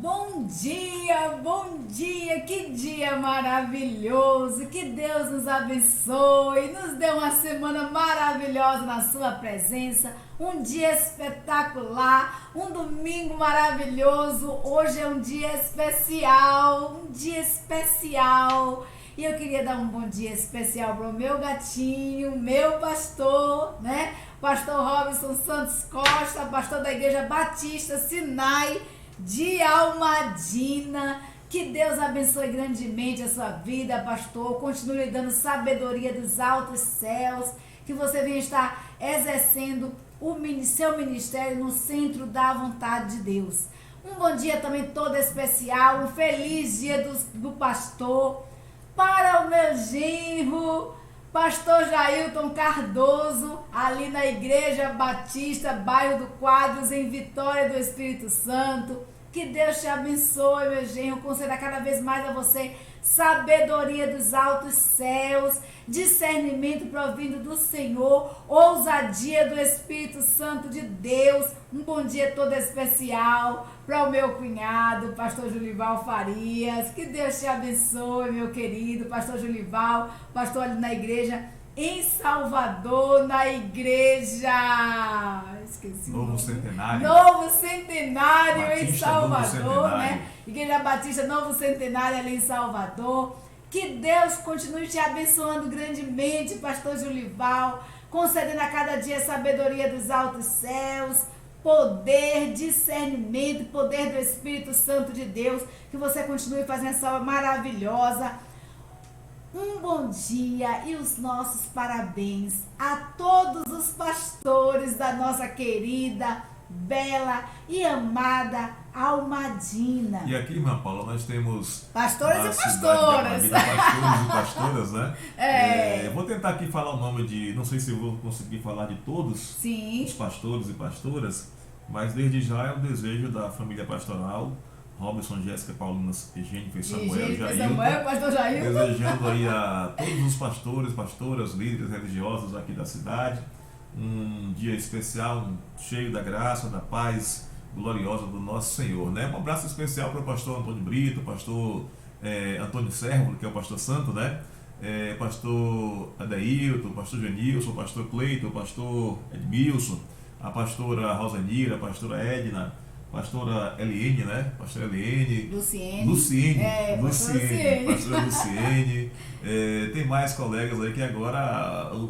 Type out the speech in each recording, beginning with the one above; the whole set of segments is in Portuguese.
bom dia, que dia maravilhoso, que Deus nos abençoe, nos dê uma semana maravilhosa na sua presença, um dia espetacular, um domingo maravilhoso, hoje é um dia especial, e eu queria dar um bom dia especial para o meu gatinho, meu pastor, né? Pastor Robson Santos Costa, pastor da Igreja Batista Sinai de Almadina. Que Deus abençoe grandemente a sua vida, pastor. Continue lhe dando sabedoria dos altos céus. Que você venha estar exercendo o seu ministério no centro da vontade de Deus. Um bom dia também todo especial. Um feliz dia do pastor. Para o meu genro, pastor Jailton Cardoso, ali na Igreja Batista, bairro do Quadros, em Vitória do Espírito Santo. Que Deus te abençoe, meu genro, conceda cada vez mais a você sabedoria dos altos céus, discernimento provindo do Senhor, ousadia do Espírito Santo de Deus. Um bom dia todo especial para o meu cunhado, pastor Julival Farias. Que Deus te abençoe, meu querido pastor Julival, pastor ali na igreja em Salvador, na igreja Novo Centenário. Novo Centenário Batista, em Salvador, Centenário. né? Igreja Batista Novo Centenário ali em Salvador. Que Deus continue te abençoando grandemente, pastor Julival, concedendo a cada dia sabedoria dos altos céus, poder, discernimento, poder do Espírito Santo de Deus, que você continue fazendo essa obra maravilhosa. Um bom dia e os nossos parabéns a todos os pastores da nossa querida, bela e amada Almadina. E aqui, irmã Paula, nós temos pastores na e cidade pastoras. de Almadina, pastores e pastoras, né? É. Vou tentar aqui falar o nome de, não sei se eu vou conseguir falar de todos Sim. os pastores e pastoras, mas desde já é o desejo da família pastoral, Robson, Jéssica, Paulina, Jennifer, Samuel, pastor Jailton. Desejando aí a todos os pastores, pastoras, líderes religiosos aqui da cidade um dia especial, cheio da graça, da paz gloriosa do nosso Senhor, né? Um abraço especial para o pastor Antônio Brito, pastor Antônio Sérvulo, que é o pastor santo, né? Pastor Adeilton, pastor Genilson, pastor Cleiton, pastor Edmilson, a pastora Rosanira, a pastora Edna, pastora Eliene, né? Pastora Eliene. Luciene. Pastora Luciene. Tem mais colegas aí que agora o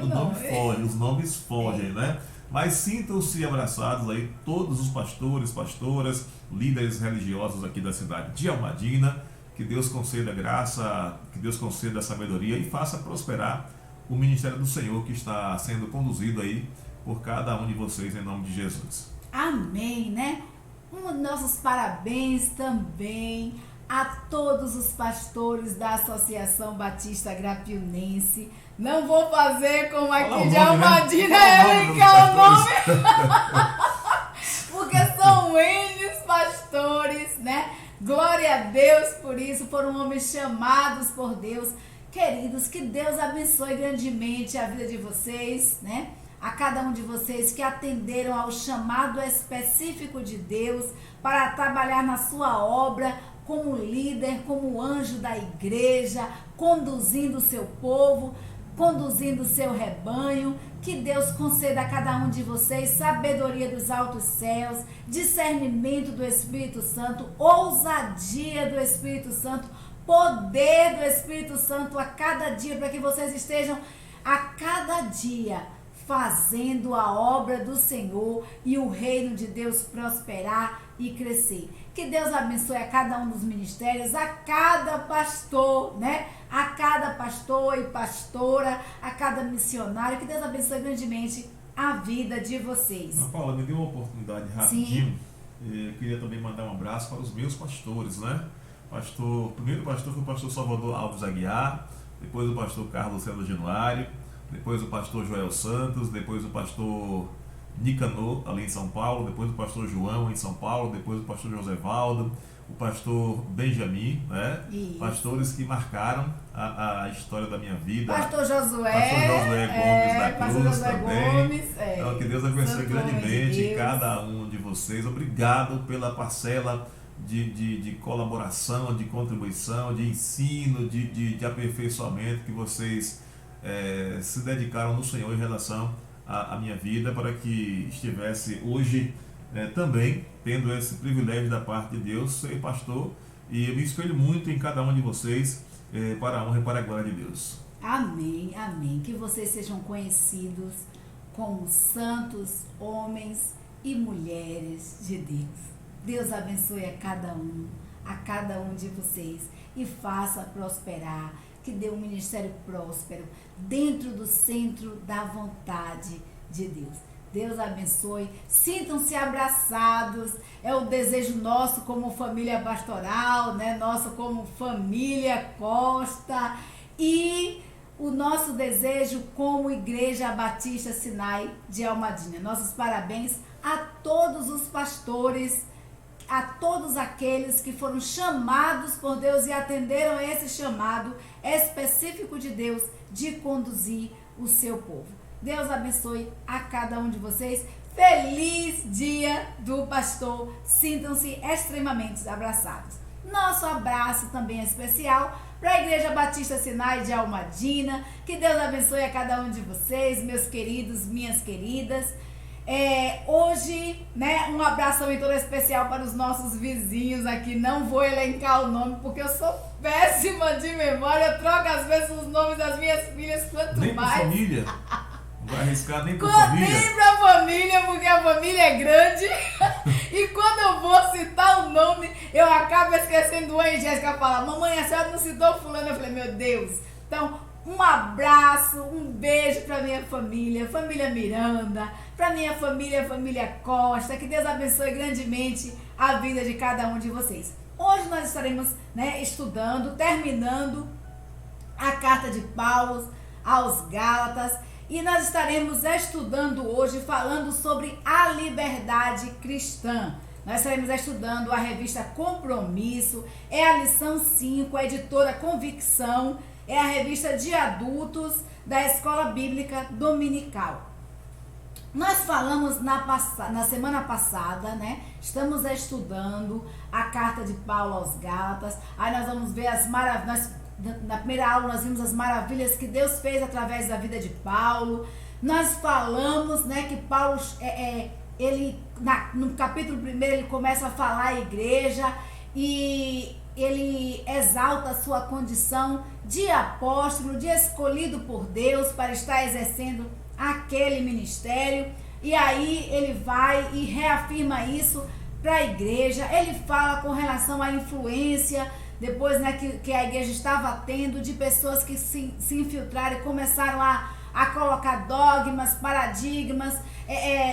nome foge, os nomes fogem, né? Mas sintam-se abraçados aí todos os pastores, pastoras, líderes religiosos aqui da cidade de Almadina. Que Deus conceda graça, que Deus conceda sabedoria e faça prosperar o ministério do Senhor que está sendo conduzido aí por cada um de vocês em nome de Jesus. Amém, né? Nossos parabéns também a todos os pastores da Associação Batista Grapiunense. Não vou fazer como aqui de Almadina, elencar o nome, porque são eles pastores, né? Glória a Deus por isso, foram homens chamados por Deus. Queridos, que Deus abençoe grandemente a vida de vocês, né? A cada um de vocês que atenderam ao chamado específico de Deus para trabalhar na sua obra como líder, como anjo da igreja, conduzindo o seu povo, conduzindo o seu rebanho. Que Deus conceda a cada um de vocês sabedoria dos altos céus, discernimento do Espírito Santo, ousadia do Espírito Santo, poder do Espírito Santo a cada dia, para que vocês estejam a cada dia fazendo a obra do Senhor e o reino de Deus prosperar e crescer. Que Deus abençoe a cada um dos ministérios, a cada pastor, né? A cada pastor e pastora, a cada missionário. Que Deus abençoe grandemente a vida de vocês. Ana Paula, me deu uma oportunidade rapidinho. Eu queria também mandar um abraço para os meus pastores, né? O primeiro pastor foi o pastor Salvador Alves Aguiar, depois o pastor Carlos César Januário, depois o pastor Joel Santos, depois o pastor Nicanor, ali em São Paulo, depois o pastor João, em São Paulo, depois o pastor Josevaldo, o pastor Benjamin, né? Isso. Pastores que marcaram a história da minha vida. Pastor Josué Gomes da Cruz também. Gomes, Então, que Deus abençoe Santo grandemente homem de Deus. cada um de vocês. Obrigado pela parcela de colaboração, de contribuição, de ensino, de aperfeiçoamento que vocês se dedicaram no Senhor em relação à minha vida, para que estivesse hoje também tendo esse privilégio da parte de Deus, ser pastor, e eu me espelho muito em cada um de vocês, para a honra e para a glória de Deus. Amém, amém. Que vocês sejam conhecidos como santos homens e mulheres de Deus. Deus abençoe a cada um de vocês e faça prosperar, que dê um ministério próspero dentro do centro da vontade de Deus. Deus abençoe, sintam-se abraçados, é o desejo nosso como família pastoral, né? Nosso como família Costa, e o nosso desejo como Igreja Batista Sinai de Almadinha. Nossos parabéns a todos os pastores, a todos aqueles que foram chamados por Deus e atenderam a esse chamado específico de Deus de conduzir o seu povo. Deus abençoe a cada um de vocês. Feliz Dia do Pastor. Sintam-se extremamente abraçados. Nosso abraço também é especial para a Igreja Batista Sinai de Almadina. Que Deus abençoe a cada um de vocês, meus queridos, minhas queridas. Hoje, né, um abração em todo especial para os nossos vizinhos aqui. Não vou elencar o nome porque eu sou péssima de memória. Eu troco às vezes os nomes das minhas filhas, quanto nem mais. Nem família. Não vai arriscar nem para família. Nem para família, porque a família é grande. E quando eu vou citar o nome, eu acabo esquecendo o e Jéssica fala: mamãe, a senhora não citou fulano. Eu falei: meu Deus. Então, um abraço, um beijo para minha família Miranda, para minha família Costa. Que Deus abençoe grandemente a vida de cada um de vocês. Hoje nós estaremos, né, estudando, terminando a carta de Paulo aos Gálatas, e nós estaremos estudando hoje, falando sobre a liberdade cristã. Nós estaremos estudando a revista Compromisso, é a lição 5, a editora Convicção, é a revista de adultos da Escola Bíblica Dominical. Nós falamos na semana passada, né? Estamos estudando a carta de Paulo aos Gálatas. Aí nós vamos ver as maravilhas. Na primeira aula nós vimos as maravilhas que Deus fez através da vida de Paulo. Nós falamos, né, que Paulo, no capítulo 1 ele começa a falar à igreja e ele exalta a sua condição de apóstolo, de escolhido por Deus para estar exercendo aquele ministério. E aí ele vai e reafirma isso para a igreja. Ele fala com relação à influência, depois, né, que a igreja estava tendo, de pessoas que se infiltraram e começaram a colocar dogmas, paradigmas,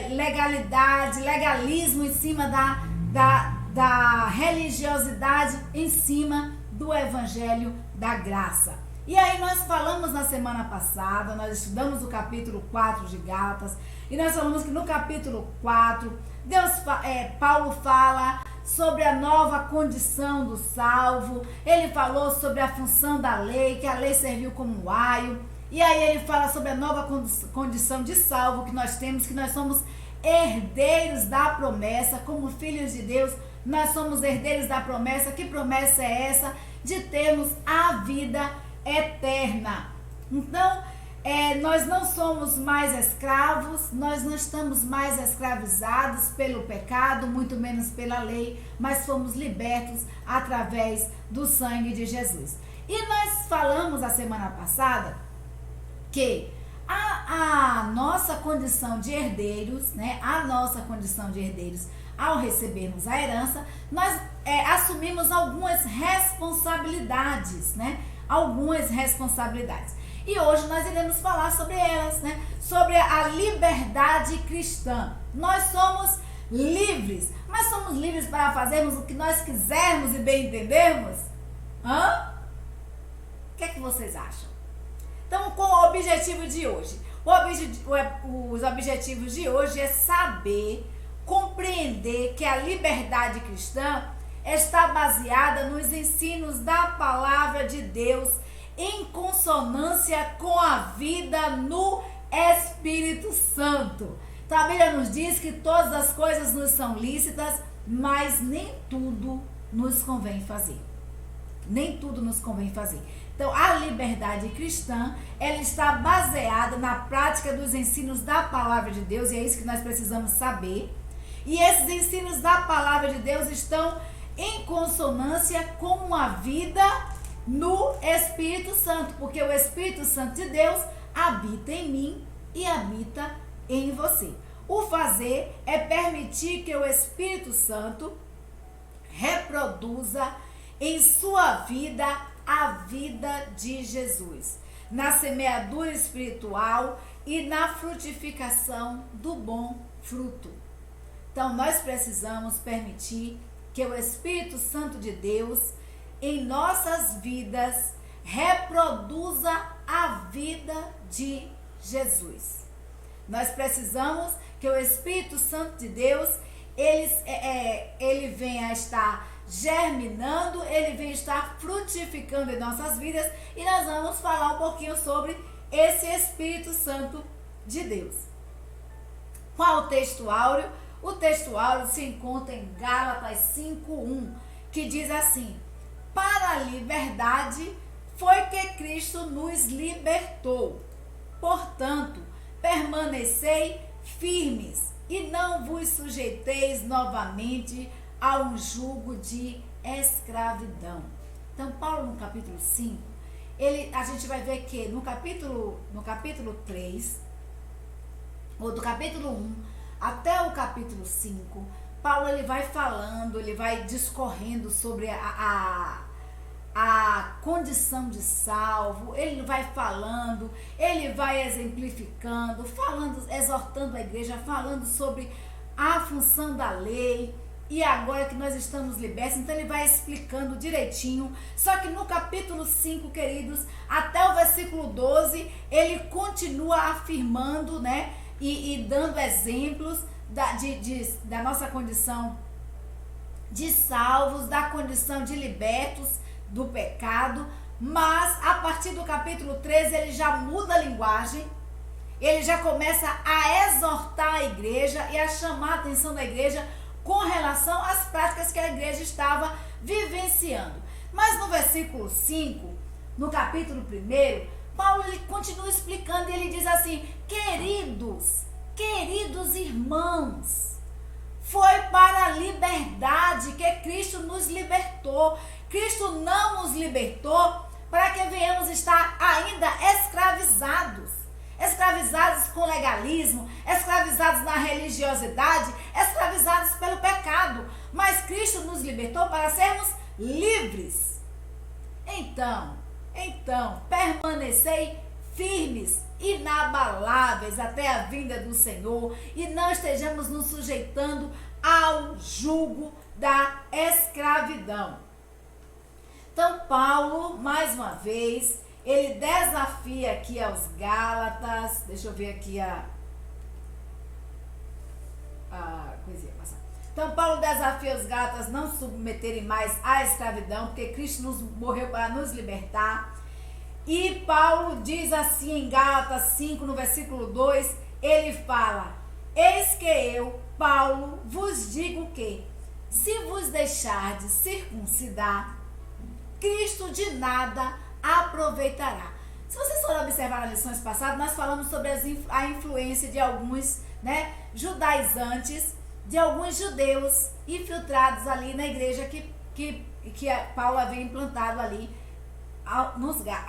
legalismo em cima da religiosidade, em cima do evangelho da graça. E aí nós falamos na semana passada, nós estudamos o capítulo 4 de Gálatas, e nós falamos que no capítulo 4, Paulo fala sobre a nova condição do salvo. Ele falou sobre a função da lei, que a lei serviu como aio. E aí ele fala sobre a nova condição de salvo que nós temos, que nós somos herdeiros da promessa, como filhos de Deus. Nós somos herdeiros da promessa. Que promessa é essa? De termos a vida eterna. Então, nós não somos mais escravos, nós não estamos mais escravizados pelo pecado, muito menos pela lei, mas fomos libertos através do sangue de Jesus. E nós falamos a semana passada que a nossa condição de herdeiros, né, ao recebermos a herança, nós assumimos algumas responsabilidades, né? E hoje nós iremos falar sobre elas, né? Sobre a liberdade cristã. Nós somos livres, mas somos livres para fazermos o que nós quisermos e bem entendermos? O que é que vocês acham? Então, com o objetivo de hoje, os objetivos de hoje é saber, compreender que a liberdade cristã está baseada nos ensinos da palavra de Deus, em consonância com a vida no Espírito Santo. Então a Bíblia nos diz que todas as coisas nos são lícitas, mas nem tudo nos convém fazer. Nem tudo nos convém fazer. Então, a liberdade cristã, ela está baseada na prática dos ensinos da palavra de Deus, e é isso que nós precisamos saber. E esses ensinos da palavra de Deus estão em consonância com uma vida no Espírito Santo, porque o Espírito Santo de Deus habita em mim e habita em você. O fazer é permitir que o Espírito Santo reproduza em sua vida a vida de Jesus, na semeadura espiritual e na frutificação do bom fruto. Então, nós precisamos permitir que o Espírito Santo de Deus, em nossas vidas, reproduza a vida de Jesus. Nós precisamos que o Espírito Santo de Deus, ele venha a estar germinando, ele vem estar frutificando em nossas vidas, e nós vamos falar um pouquinho sobre esse Espírito Santo de Deus. Qual o texto áureo? O texto áureo se encontra em Gálatas 5:1, que diz assim: para a liberdade foi que Cristo nos libertou. Portanto, permanecei firmes e não vos sujeiteis novamente a um jugo de escravidão. Então, Paulo, no capítulo 5, a gente vai ver que no capítulo 3, ou do capítulo 1 até o capítulo 5, Paulo ele vai falando, ele vai discorrendo sobre a condição de salvo, ele vai falando, ele vai exemplificando, falando, exortando a igreja, falando sobre a função da lei. E agora que nós estamos libertos, então ele vai explicando direitinho. Só que no capítulo 5, queridos, até o versículo 12, ele continua afirmando, né, e dando exemplos da nossa condição de salvos, da condição de libertos do pecado. Mas a partir do capítulo 13 ele já muda a linguagem, ele já começa a exortar a igreja e a chamar a atenção da igreja com relação às práticas que a igreja estava vivenciando. Mas no versículo 5, no capítulo 1, Paulo ele continua explicando, e ele diz assim: queridos irmãos, foi para a liberdade que Cristo nos libertou. Cristo não nos libertou para que venhamos estar ainda escravizados com legalismo, escravizados na religiosidade, escravizados pelo pecado, mas Cristo nos libertou para sermos livres. Então, permanecei firmes, inabaláveis até a vinda do Senhor, e não estejamos nos sujeitando ao jugo da escravidão. Então, Paulo, mais uma vez, ele desafia aqui aos Gálatas, deixa eu ver aqui a coisinha passar. Então, Paulo desafia os Gálatas não se submeterem mais à escravidão, porque Cristo morreu para nos libertar. E Paulo diz assim em Gálatas 5, no versículo 2, ele fala: eis que eu, Paulo, vos digo que, se vos deixardes circuncidar, Cristo de nada aproveitará. Se vocês forem observar nas lições passadas, nós falamos sobre a influência de alguns, né, judaizantes, de alguns judeus infiltrados ali na igreja que Paulo havia implantado ali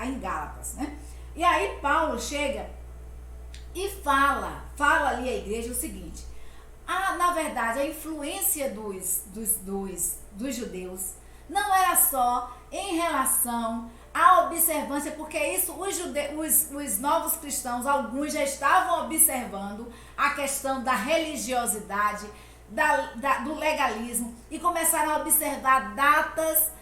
em Gálatas, né? E aí Paulo chega e fala ali à igreja o seguinte: na verdade, a influência dos judeus não era só em relação à observância, porque isso os novos cristãos, alguns já estavam observando a questão da religiosidade, do legalismo, e começaram a observar datas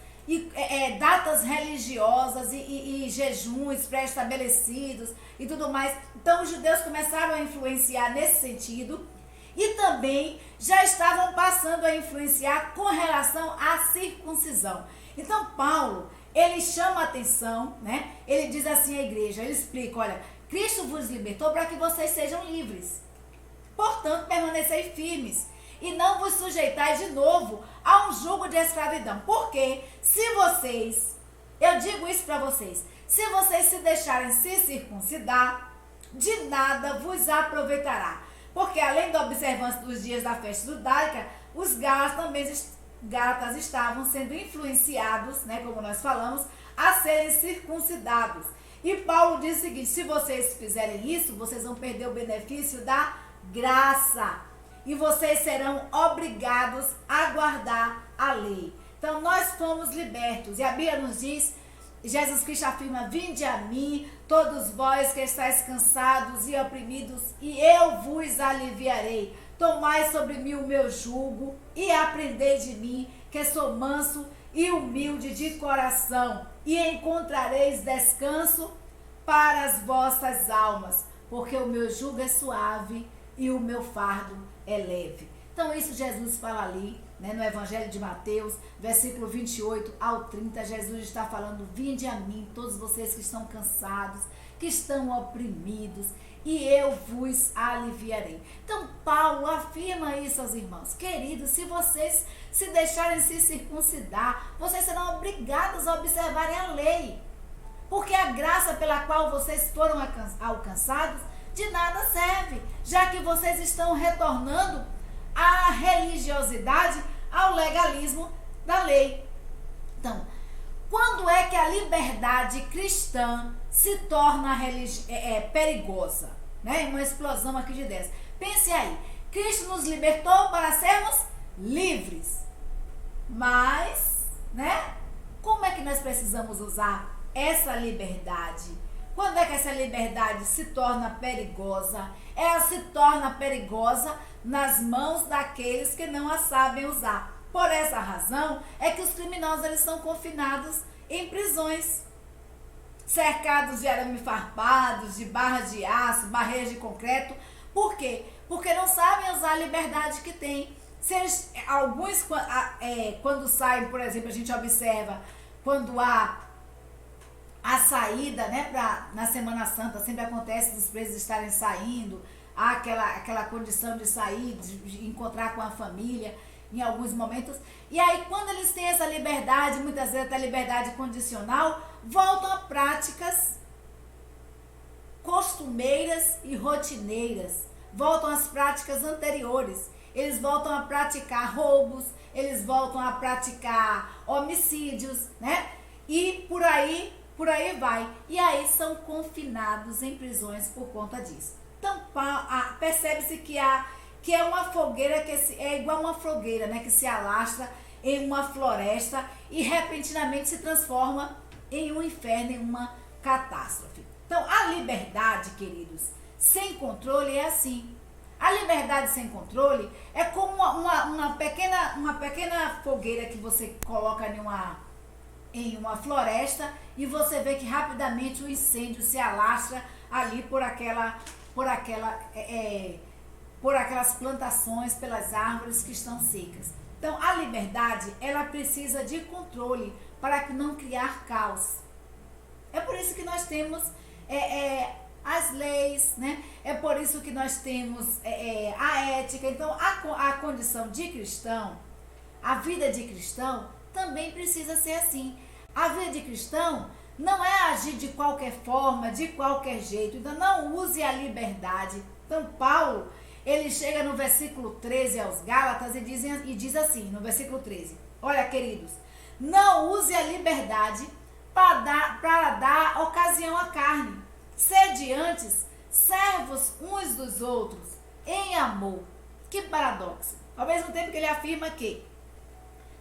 religiosas e jejuns pré-estabelecidos e tudo mais. Então os judeus começaram a influenciar nesse sentido, e também já estavam passando a influenciar com relação à circuncisão. Então Paulo, ele chama a atenção, né? Ele diz assim à igreja, ele explica: olha, Cristo vos libertou para que vocês sejam livres. Portanto, permanecei firmes e não vos sujeitais de novo a um jugo de escravidão. Porque se vocês, eu digo isso para vocês, se vocês se deixarem se circuncidar, de nada vos aproveitará. Porque além da observância dos dias da festa judaica, os gálatas estavam sendo influenciados, né, como nós falamos, a serem circuncidados. E Paulo diz o seguinte: se vocês fizerem isso, vocês vão perder o benefício da graça. E vocês serão obrigados a guardar a lei. Então nós fomos libertos. E a Bíblia nos diz, Jesus Cristo afirma: vinde a mim, todos vós que estáis cansados e oprimidos, e eu vos aliviarei. Tomai sobre mim o meu jugo e aprendei de mim, que sou manso e humilde de coração, e encontrareis descanso para as vossas almas, porque o meu jugo é suave e o meu fardo é leve. Então isso Jesus fala ali, né, no Evangelho de Mateus, versículo 28 ao 30, Jesus está falando: vinde a mim, todos vocês que estão cansados, que estão oprimidos, e eu vos aliviarei. Então Paulo afirma isso aos irmãos: queridos, se vocês se deixarem se circuncidar, vocês serão obrigados a observarem a lei, porque a graça pela qual vocês foram alcançados de nada serve, já que vocês estão retornando à religiosidade, ao legalismo da lei. Então, quando é que a liberdade cristã se torna perigosa? Né? Uma explosão aqui de ideias. Pense aí, Cristo nos libertou para sermos livres. Mas, né? Como é que nós precisamos usar essa liberdade? Quando é que essa liberdade se torna perigosa? Ela se torna perigosa nas mãos daqueles que não a sabem usar. Por essa razão é que os criminosos eles são confinados em prisões, cercados de arame farpados, de barras de aço, barreiras de concreto. Por quê? Porque não sabem usar a liberdade que têm. Alguns, quando saem, por exemplo, a gente observa quando há a saída, né, na Semana Santa, sempre acontece dos presos estarem saindo, há aquela condição de sair, de encontrar com a família em alguns momentos. E aí, quando eles têm essa liberdade, muitas vezes até liberdade condicional, voltam a práticas costumeiras e rotineiras, voltam às práticas anteriores. Eles voltam a praticar roubos, eles voltam a praticar homicídios, né? E por aí vai. E aí são confinados em prisões por conta disso. Então, percebe-se que é uma fogueira, é igual uma fogueira, né? Que se alastra em uma floresta e repentinamente se transforma em um inferno, em uma catástrofe. Então, a liberdade, queridos, sem controle é assim. A liberdade sem controle é como uma pequena fogueira que você coloca em uma floresta e você vê que rapidamente o incêndio se alastra ali por aquelas plantações, pelas árvores que estão secas. Então, a liberdade, ela precisa de controle para não criar caos. É por isso que nós temos as leis, né? É por isso que nós temos a ética. Então, a condição de cristão, a vida de cristão, também precisa ser assim. A vida de cristão não é agir de qualquer forma, de qualquer jeito. Então, não use a liberdade. Então, Paulo, ele chega no versículo 13 aos Gálatas e diz assim, no versículo 13: olha, queridos, não use a liberdade para dar ocasião à carne. Sede antes servos uns dos outros em amor. Que paradoxo. Ao mesmo tempo que ele afirma que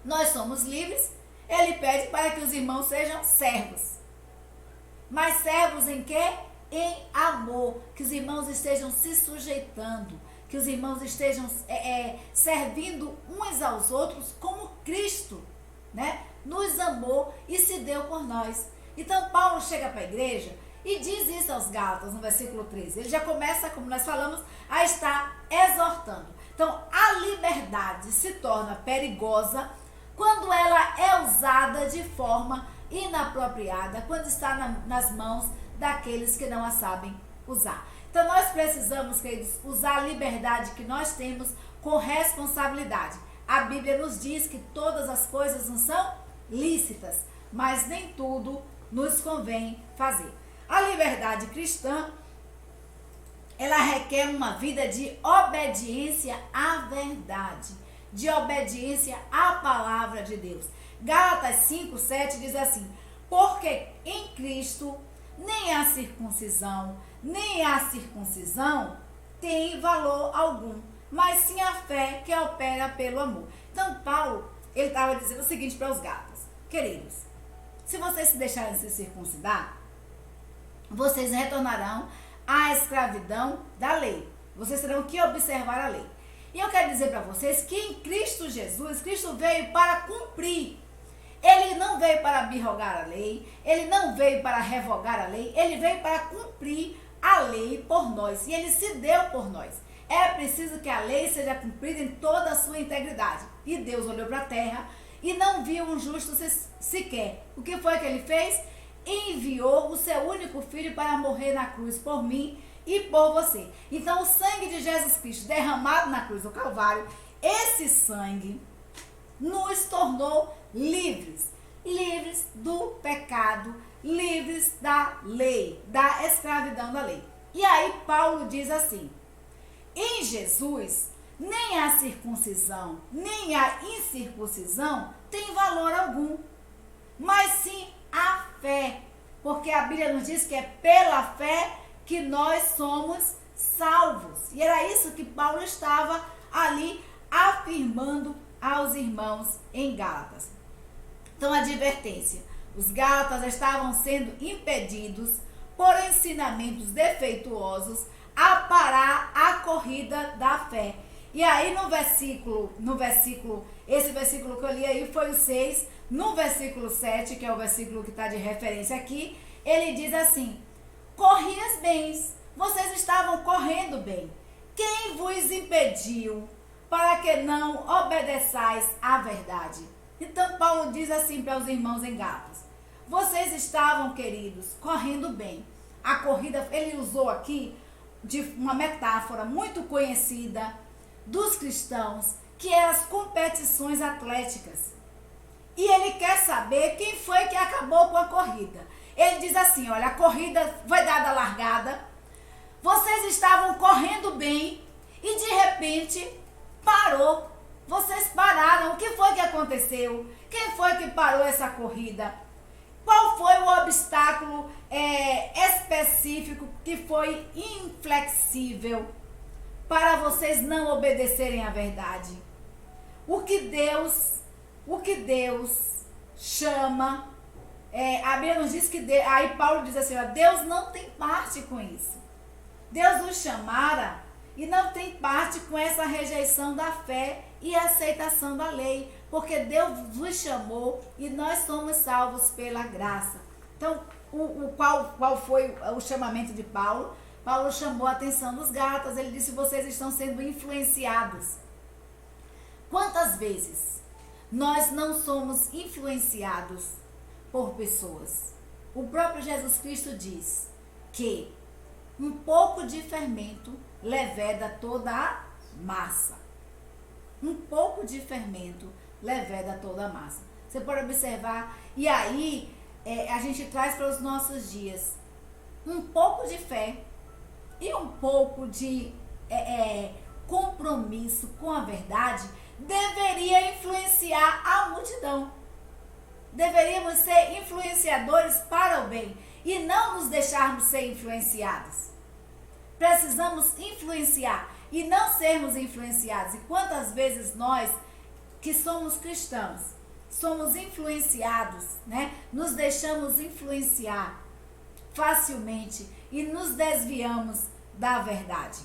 nós somos livres, ele pede para que os irmãos sejam servos. Mas servos em quê? Em amor. Que os irmãos estejam se sujeitando, que os irmãos estejam servindo uns aos outros como Cristo, né, nos amou e se deu por nós. Então Paulo chega para a igreja e diz isso aos Gálatas, no versículo 13. Ele já começa, como nós falamos, a estar exortando. Então, a liberdade se torna perigosa quando ela é usada de forma inapropriada, quando está nas mãos daqueles que não a sabem usar. Então nós precisamos, queridos, usar a liberdade que nós temos com responsabilidade. A Bíblia nos diz que todas as coisas não são lícitas, mas nem tudo nos convém fazer. A liberdade cristã, ela requer uma vida de obediência à verdade, de obediência à palavra de Deus. Gálatas 5:7 diz assim: porque em Cristo nem a circuncisão, nem a circuncisão tem valor algum, mas sim a fé que opera pelo amor. Então Paulo, ele estava dizendo o seguinte para os Gálatas: queridos, se vocês se deixarem se circuncidar, vocês retornarão à escravidão da lei. Vocês terão que observar a lei. E eu quero dizer para vocês que em Cristo Jesus, Cristo veio para cumprir. Ele não veio para abrogar a lei, ele não veio para revogar a lei, ele veio para cumprir a lei por nós. E ele se deu por nós. É preciso que a lei seja cumprida em toda a sua integridade. E Deus olhou para a terra e não viu um justo sequer. O que foi que ele fez? Enviou o seu único filho para morrer na cruz por mim e por você. Então o sangue de Jesus Cristo derramado na cruz do Calvário, esse sangue nos tornou livres. Livres do pecado, livres da lei, da escravidão da lei. E aí Paulo diz assim: em Jesus, nem a circuncisão, nem a incircuncisão tem valor algum, mas sim a fé, porque a Bíblia nos diz que é pela fé que nós somos salvos. E era isso que Paulo estava ali afirmando aos irmãos em Gálatas. Então, advertência: os Gálatas estavam sendo impedidos por ensinamentos defeituosos a parar a corrida da fé. E aí esse versículo que eu li aí foi o 6, no versículo 7, que é o versículo que está de referência aqui, ele diz assim: corrias bem, vocês estavam correndo bem. Quem vos impediu para que não obedeçais à verdade? Então Paulo diz assim para os irmãos em Gálatas: vocês estavam, queridos, correndo bem. A corrida, ele usou aqui de uma metáfora muito conhecida dos cristãos, que é as competições atléticas. E ele quer saber quem foi que acabou com a corrida. Ele diz assim: olha, a corrida foi dada a largada, vocês estavam correndo bem e de repente parou. Vocês pararam. O que foi que aconteceu? Quem foi que parou essa corrida? Qual foi o obstáculo específico que foi inflexível para vocês não obedecerem à verdade? O que Deus chama, a Bíblia nos diz que, aí Paulo diz assim: ó, Deus não tem parte com isso. Deus nos chamara e não tem parte com essa rejeição da fé e aceitação da lei, porque Deus nos chamou e nós somos salvos pela graça. Então, qual foi o chamamento de Paulo? Paulo chamou a atenção dos Gálatas. Ele disse: vocês estão sendo influenciados. Quantas vezes nós não somos influenciados por pessoas? O próprio Jesus Cristo diz que um pouco de fermento leveda toda a massa. Um pouco de fermento leveda toda a massa. Você pode observar. E aí a gente traz para os nossos dias um pouco de fé e um pouco de compromisso com a verdade deveria influenciar a multidão. Deveríamos ser influenciadores para o bem e não nos deixarmos ser influenciados. Precisamos influenciar e não sermos influenciados. E quantas vezes nós, que somos cristãos, somos influenciados, né? Nos deixamos influenciar facilmente e nos desviamos da verdade.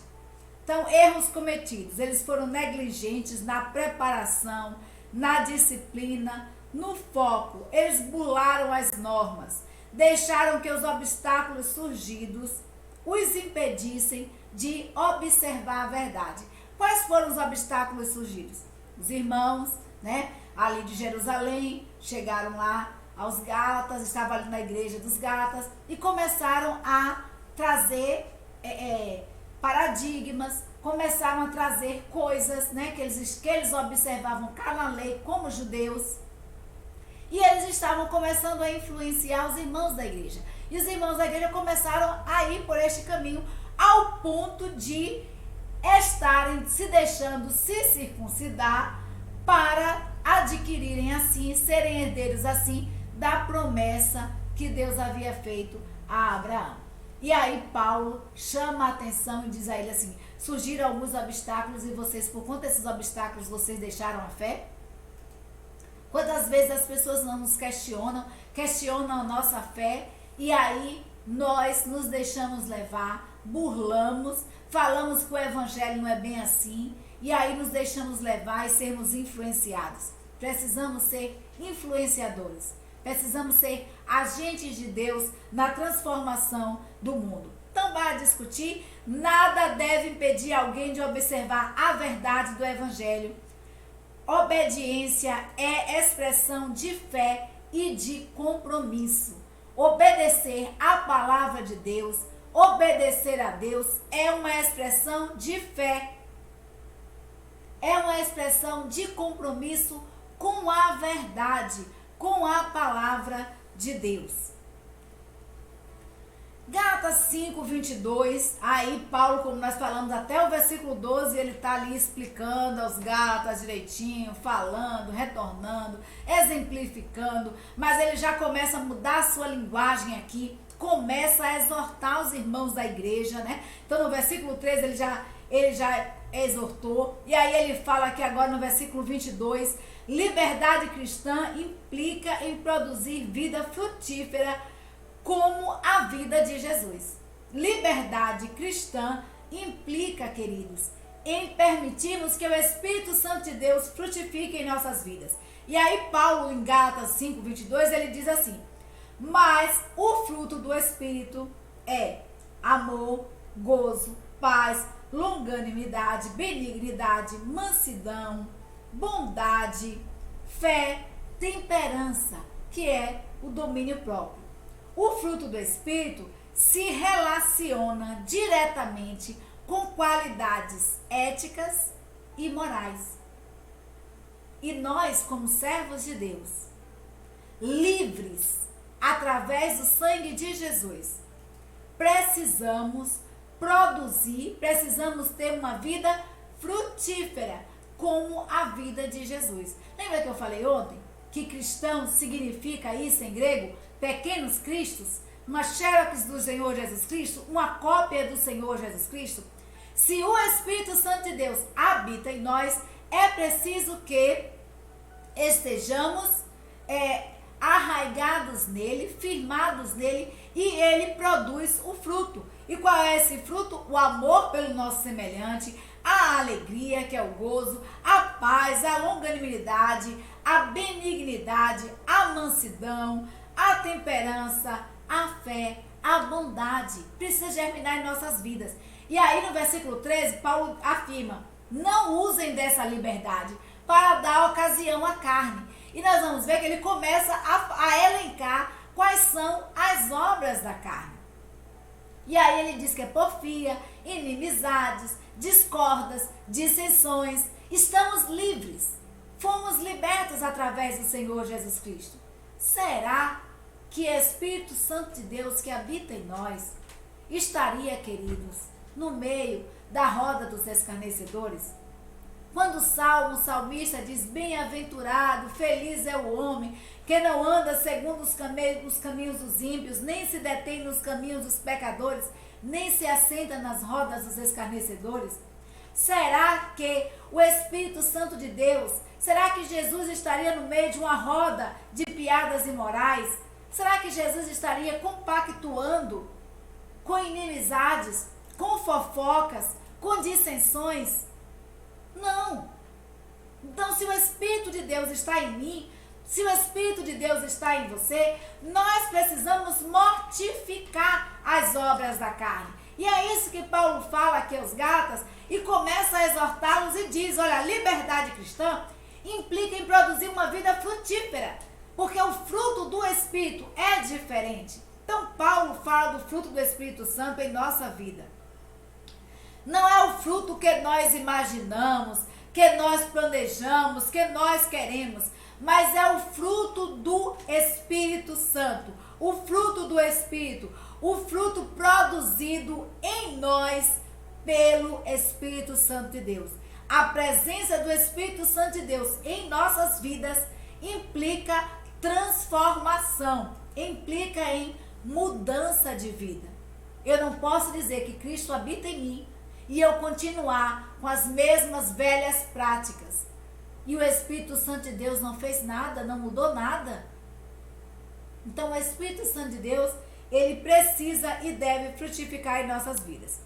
Então, erros cometidos, eles foram negligentes na preparação, na disciplina, no foco. Eles burlaram as normas, deixaram que os obstáculos surgidos os impedissem de observar a verdade. Quais foram os obstáculos surgidos? Os irmãos, né, ali de Jerusalém, chegaram lá aos Gálatas, estavam ali na igreja dos Gálatas e começaram a trazer paradigmas, começaram a trazer coisas, né, que eles observavam cá na lei como judeus. E eles estavam começando a influenciar os irmãos da igreja. E os irmãos da igreja começaram a ir por este caminho ao ponto de estarem se deixando se circuncidar para adquirirem assim, serem herdeiros assim da promessa que Deus havia feito a Abraão. E aí Paulo chama a atenção e diz a ele assim: surgiram alguns obstáculos e vocês, por conta desses obstáculos, vocês deixaram a fé? Quantas vezes as pessoas não nos questionam a nossa fé, e aí nós nos deixamos levar, burlamos, falamos que o evangelho não é bem assim, e aí nos deixamos levar e sermos influenciados. Precisamos ser influenciadores, precisamos ser agentes de Deus na transformação do mundo. Então, para discutir, nada deve impedir alguém de observar a verdade do evangelho. Obediência é expressão de fé e de compromisso. Obedecer à palavra de Deus, obedecer a Deus é uma expressão de fé. É uma expressão de compromisso com a verdade, com a palavra de Deus. Gálatas 5:22, aí Paulo, como nós falamos até o versículo 12, ele está ali explicando aos Gálatas direitinho, falando, retornando, exemplificando, mas ele já começa a mudar a sua linguagem aqui, começa a exortar os irmãos da igreja, né? Então no versículo 13 ele já exortou, e aí ele fala aqui agora no versículo 22, liberdade cristã implica em produzir vida frutífera como a vida de Jesus. Liberdade cristã implica, queridos, em permitirmos que o Espírito Santo de Deus frutifique em nossas vidas. E aí Paulo, em Gálatas 5:22, ele diz assim: mas o fruto do Espírito é amor, gozo, paz, longanimidade, benignidade, mansidão, bondade, fé, temperança, que é o domínio próprio. O fruto do Espírito se relaciona diretamente com qualidades éticas e morais. E nós, como servos de Deus, livres através do sangue de Jesus, precisamos produzir, precisamos ter uma vida frutífera, como a vida de Jesus. Lembra que eu falei ontem que cristão significa isso em grego? Pequenos cristos, uma xerox do Senhor Jesus Cristo, uma cópia do Senhor Jesus Cristo. Se o Espírito Santo de Deus habita em nós, é preciso que estejamos arraigados nele, firmados nele, e ele produz o fruto. E qual é esse fruto? O amor pelo nosso semelhante, a alegria, que é o gozo, a paz, a longanimidade, a benignidade, a mansidão, a temperança, a fé, a bondade. Precisa germinar em nossas vidas. E aí no versículo 13, Paulo afirma: não usem dessa liberdade para dar ocasião à carne. E nós vamos ver que ele começa a elencar quais são as obras da carne. E aí ele diz que é porfia, inimizades, discordas, dissensões. Estamos livres. Fomos libertos através do Senhor Jesus Cristo. Será que o Espírito Santo de Deus que habita em nós estaria, queridos, no meio da roda dos escarnecedores? Quando o salmista diz: bem-aventurado, feliz é o homem que não anda segundo os caminhos dos ímpios, nem se detém nos caminhos dos pecadores, nem se assenta nas rodas dos escarnecedores. Será que o Espírito Santo de Deus, será que Jesus estaria no meio de uma roda de piadas imorais? Será que Jesus estaria compactuando com inimizades, com fofocas, com dissensões? Não. Então, se o Espírito de Deus está em mim, se o Espírito de Deus está em você, nós precisamos mortificar as obras da carne. E é isso que Paulo fala aqui aos Gálatas e começa a exortá-los e diz: olha, a liberdade cristã implica em produzir uma vida frutífera, porque o fruto do Espírito é diferente. Então Paulo fala do fruto do Espírito Santo em nossa vida. Não é o fruto que nós imaginamos, que nós planejamos, que nós queremos, mas é o fruto do Espírito Santo, o fruto do Espírito, o fruto produzido em nós pelo Espírito Santo de Deus. A presença do Espírito Santo de Deus em nossas vidas implica transformação, implica em mudança de vida. Eu não posso dizer que Cristo habita em mim e eu continuar com as mesmas velhas práticas. E o Espírito Santo de Deus não fez nada, não mudou nada. Então o Espírito Santo de Deus, ele precisa e deve frutificar em nossas vidas.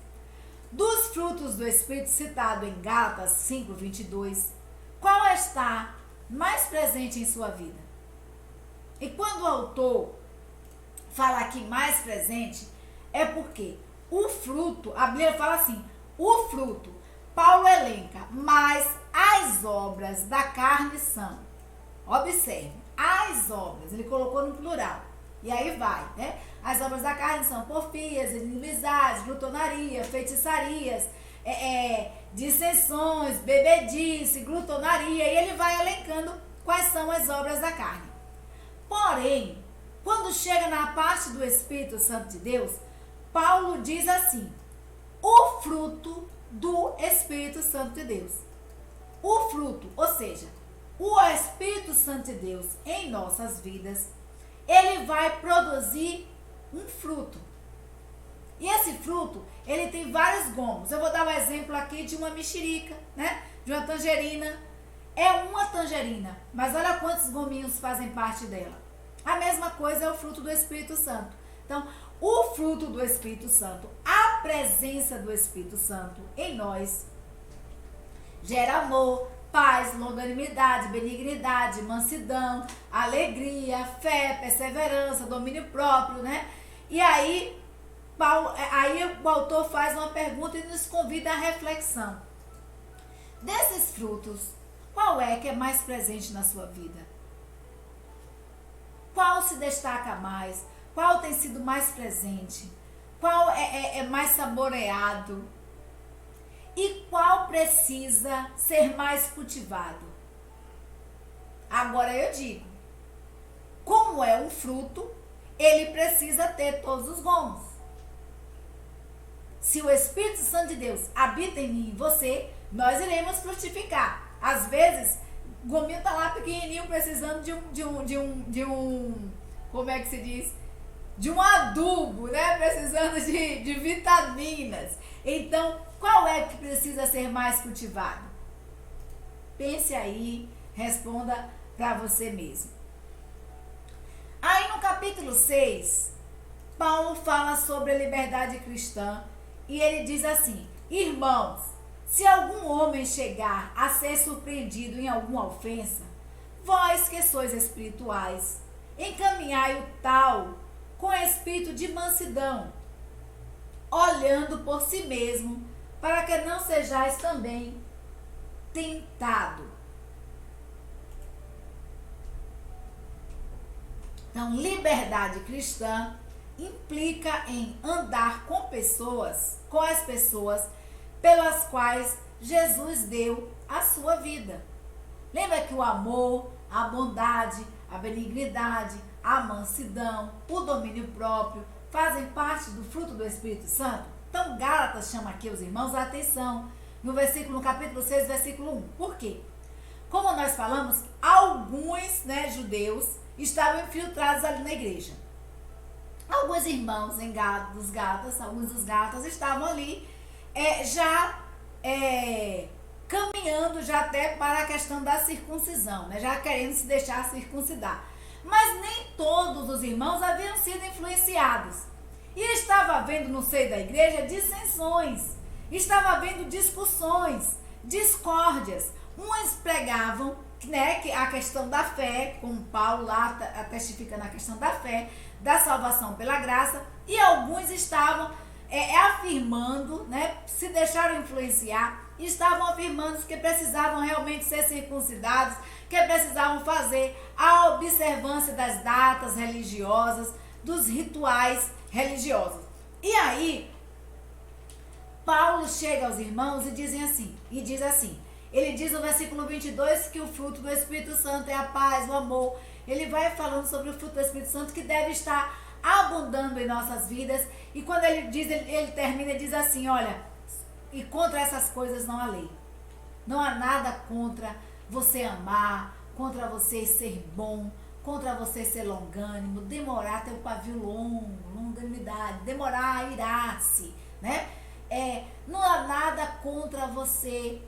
Dos frutos do Espírito citado em Gálatas 5:22, qual está mais presente em sua vida? E quando o autor fala aqui mais presente, é porque o fruto, a Bíblia fala assim, o fruto, Paulo elenca, mas as obras da carne são, observe, as obras, ele colocou no plural, e aí vai, né? As obras da carne são porfias, inimizades, glutonaria, feitiçarias, dissensões, bebedice, glutonaria, e ele vai elencando quais são as obras da carne. Porém, quando chega na parte do Espírito Santo de Deus, Paulo diz assim, o fruto do Espírito Santo de Deus. O fruto, ou seja, o Espírito Santo de Deus em nossas vidas, ele vai produzir um fruto. E esse fruto, ele tem vários gomos. Eu vou dar um exemplo aqui de uma mexerica, né? De uma tangerina. É uma tangerina, mas olha quantos gominhos fazem parte dela. A mesma coisa é o fruto do Espírito Santo. Então, o fruto do Espírito Santo, a presença do Espírito Santo em nós, gera amor, paz, longanimidade, benignidade, mansidão, alegria, fé, perseverança, domínio próprio, né? E aí, o autor faz uma pergunta e nos convida à reflexão. Desses frutos, qual é que é mais presente na sua vida? Qual se destaca mais? Qual tem sido mais presente? Qual é mais saboreado? E qual precisa ser mais cultivado? Agora eu digo, como é um fruto, ele precisa ter todos os gomos. Se o Espírito Santo de Deus habita em mim e em você, nós iremos frutificar. Às vezes, o gominho está lá pequenininho, precisando de um, como é que se diz? De um adubo, né? Precisando de vitaminas. Então, qual é que precisa ser mais cultivado? Pense aí, responda para você mesmo. Aí no capítulo 6, Paulo fala sobre a liberdade cristã e ele diz assim, irmãos, se algum homem chegar a ser surpreendido em alguma ofensa, vós que sois espirituais, encaminhai o tal com espírito de mansidão, olhando por si mesmo, para que não sejais também tentado. Então, liberdade cristã implica em andar com as pessoas pelas quais Jesus deu a sua vida. Lembra que o amor, a bondade, a benignidade, a mansidão, o domínio próprio fazem parte do fruto do Espírito Santo? Então, Gálatas chama aqui os irmãos a atenção no capítulo 6, versículo 1. Por quê? Como nós falamos, alguns judeus estavam infiltrados ali na igreja. Alguns irmãos alguns dos Gálatas estavam ali caminhando já até para a questão da circuncisão, já querendo se deixar circuncidar. Mas nem todos os irmãos haviam sido influenciados. E estava havendo no seio da igreja dissensões, estava havendo discussões, discórdias. Uns pregavam que a questão da fé, como Paulo lá testifica na questão da fé, da salvação pela graça, e alguns estavam afirmando, se deixaram influenciar, estavam afirmando que precisavam realmente ser circuncidados, que precisavam fazer a observância das datas religiosas, dos rituais religiosos. E aí, Paulo chega aos irmãos e diz assim, ele diz no versículo 22 que o fruto do Espírito Santo é a paz, o amor. Ele vai falando sobre o fruto do Espírito Santo que deve estar abundando em nossas vidas. E quando ele termina e diz assim, olha, e contra essas coisas não há lei. Não há nada contra você amar, contra você ser bom, contra você ser longânimo, demorar, ter um pavio longo, longanimidade, demorar a irar-se, né? Não há nada contra você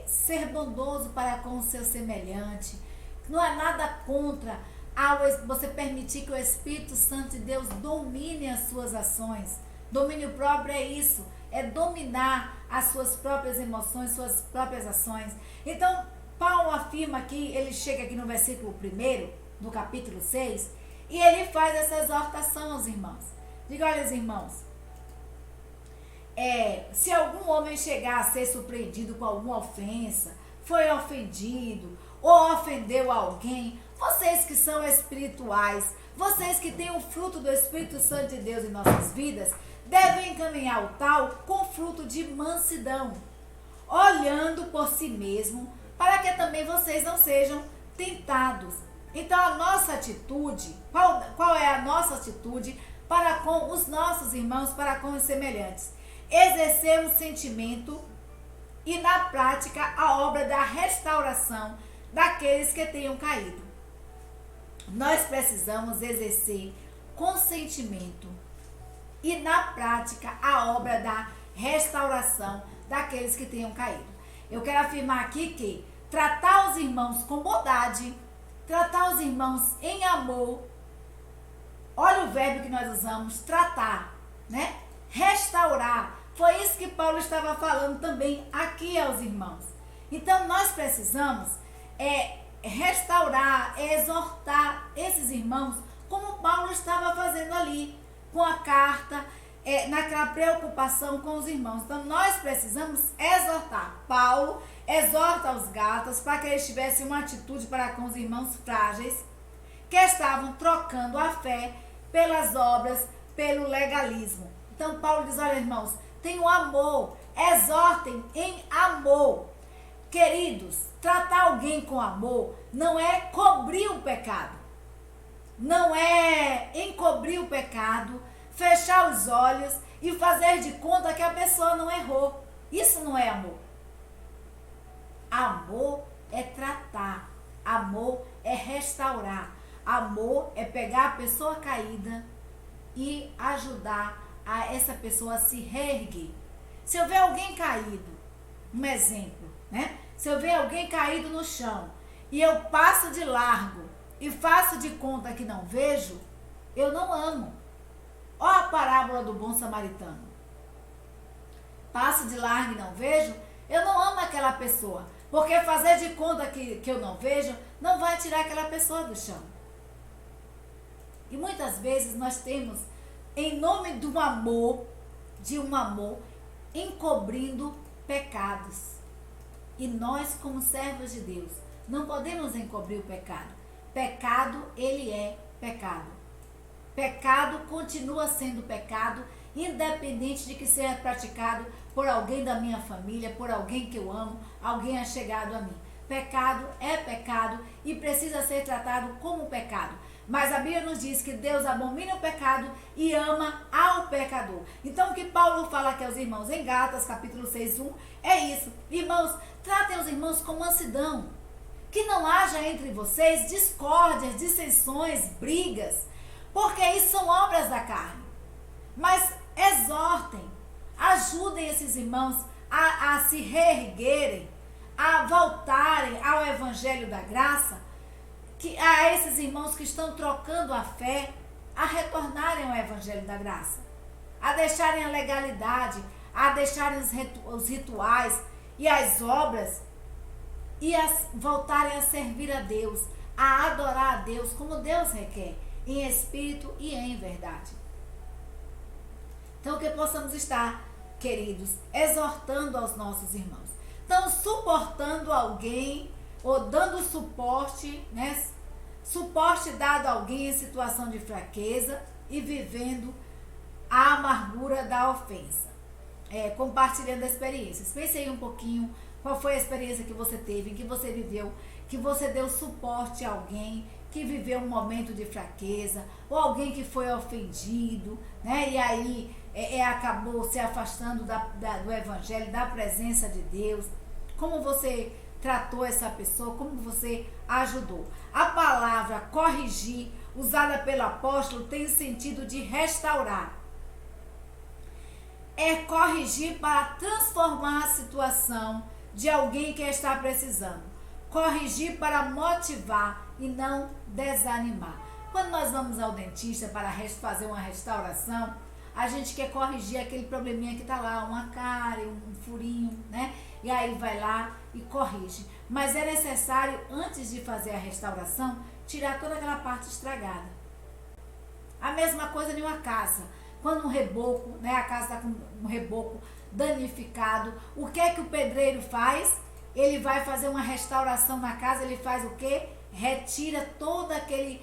ser bondoso para com o seu semelhante. Não há nada contra você permitir que o Espírito Santo de Deus domine as suas ações. Domínio próprio é isso, é dominar as suas próprias emoções, suas próprias ações. Então, Paulo afirma aqui, ele chega aqui no versículo 1, do capítulo 6, e ele faz essa exortação aos irmãos. Diga, olha, os irmãos, se algum homem chegar a ser surpreendido com alguma ofensa, foi ofendido ou ofendeu alguém, vocês que são espirituais, vocês que têm o fruto do Espírito Santo de Deus em nossas vidas, devem encaminhar o tal com fruto de mansidão, olhando por si mesmo, para que também vocês não sejam tentados. Então a nossa atitude, qual é a nossa atitude para com os nossos irmãos, para com os semelhantes? Exercer um sentimento e na prática a obra da restauração daqueles que tenham caído. Nós precisamos exercer com sentimento e na prática a obra da restauração daqueles que tenham caído. Eu quero afirmar aqui que tratar os irmãos com bondade, tratar os irmãos em amor, olha o verbo que nós usamos, tratar, né? Restaurar. Foi isso que Paulo estava falando também aqui aos irmãos. Então nós precisamos restaurar, exortar esses irmãos, como Paulo estava fazendo ali, com a carta, naquela preocupação com os irmãos. Então nós precisamos exortar. Paulo exorta os Gálatas para que eles tivessem uma atitude para com os irmãos frágeis, que estavam trocando a fé pelas obras, pelo legalismo. Então Paulo diz, olha, irmãos, tenham amor, exortem em amor. Queridos, tratar alguém com amor não é cobrir o pecado, não é encobrir o pecado, fechar os olhos e fazer de conta que a pessoa não errou. Isso não é amor. Amor é tratar, amor é restaurar, amor é pegar a pessoa caída e ajudar a essa pessoa a se reerguer. Se eu ver alguém caído, um exemplo, né? Se eu ver alguém caído no chão e eu passo de largo e faço de conta que não vejo, eu não amo. Olha a parábola do bom samaritano. Passo de largo e não vejo, eu não amo aquela pessoa. Porque fazer de conta que eu não vejo, não vai tirar aquela pessoa do chão. E muitas vezes nós temos, em nome de um amor, encobrindo pecados. E nós, como servos de Deus, não podemos encobrir o pecado. Pecado, ele é pecado. Pecado continua sendo pecado, independente de que seja praticado por alguém da minha família, por alguém que eu amo, alguém achegado a mim. Pecado é pecado e precisa ser tratado como pecado. Mas a Bíblia nos diz que Deus abomina o pecado e ama ao pecador. Então o que Paulo fala aqui aos irmãos em Gálatas, capítulo 6:1, é isso. Irmãos, tratem os irmãos com mansidão. Que não haja entre vocês discórdias, dissensões, brigas, porque isso são obras da carne. Mas exortem, ajudem esses irmãos a se reerguerem, a voltarem ao Evangelho da Graça, a esses irmãos que estão trocando a fé, a retornarem ao Evangelho da Graça, a deixarem a legalidade, a deixarem os rituais e as obras e voltarem a servir a Deus, a adorar a Deus como Deus requer, em espírito e em verdade. Então que possamos estar, queridos, exortando aos nossos irmãos. Então, suportando alguém ou dando suporte, né? Suporte dado a alguém em situação de fraqueza e vivendo a amargura da ofensa. compartilhando experiências. Pense aí um pouquinho qual foi a experiência que você teve, em que você viveu, que você deu suporte a alguém que viveu um momento de fraqueza, ou alguém que foi ofendido, né? E aí acabou se afastando do evangelho, da presença de Deus. Como você tratou essa pessoa, como você ajudou. A palavra corrigir, usada pelo apóstolo, tem o sentido de restaurar. É corrigir para transformar a situação de alguém que está precisando. Corrigir para motivar e não desanimar. Quando nós vamos ao dentista para fazer uma restauração, a gente quer corrigir aquele probleminha que está lá, uma cárie, um furinho, né? E aí vai lá e corrige. Mas é necessário, antes de fazer a restauração, tirar toda aquela parte estragada. A mesma coisa em uma casa. Quando um reboco, né, a casa está com um reboco danificado, o que é que o pedreiro faz? Ele vai fazer uma restauração na casa, ele faz o quê? Retira todo aquele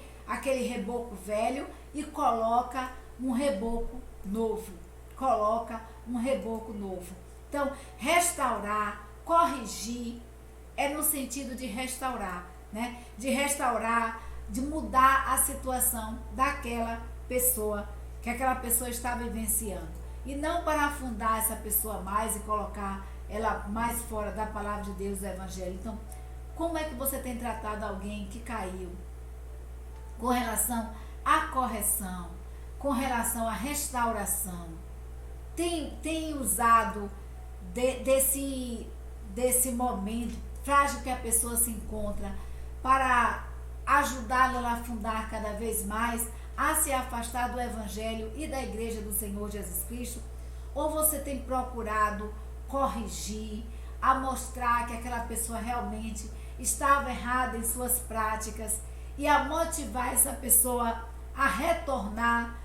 reboco velho e coloca um reboco novo. Então, restaurar, corrigir, é no sentido de restaurar, né? De restaurar, de mudar a situação daquela pessoa, que aquela pessoa está vivenciando. E não para afundar essa pessoa mais e colocar ela mais fora da palavra de Deus, do evangelho. Então, como é que você tem tratado alguém que caiu? Com relação à correção, com relação à restauração. Tem usado desse momento frágil que a pessoa se encontra para ajudá-la a afundar cada vez mais, a se afastar do evangelho e da igreja do Senhor Jesus Cristo? Ou você tem procurado corrigir, a mostrar que aquela pessoa realmente estava errada em suas práticas e a motivar essa pessoa a retornar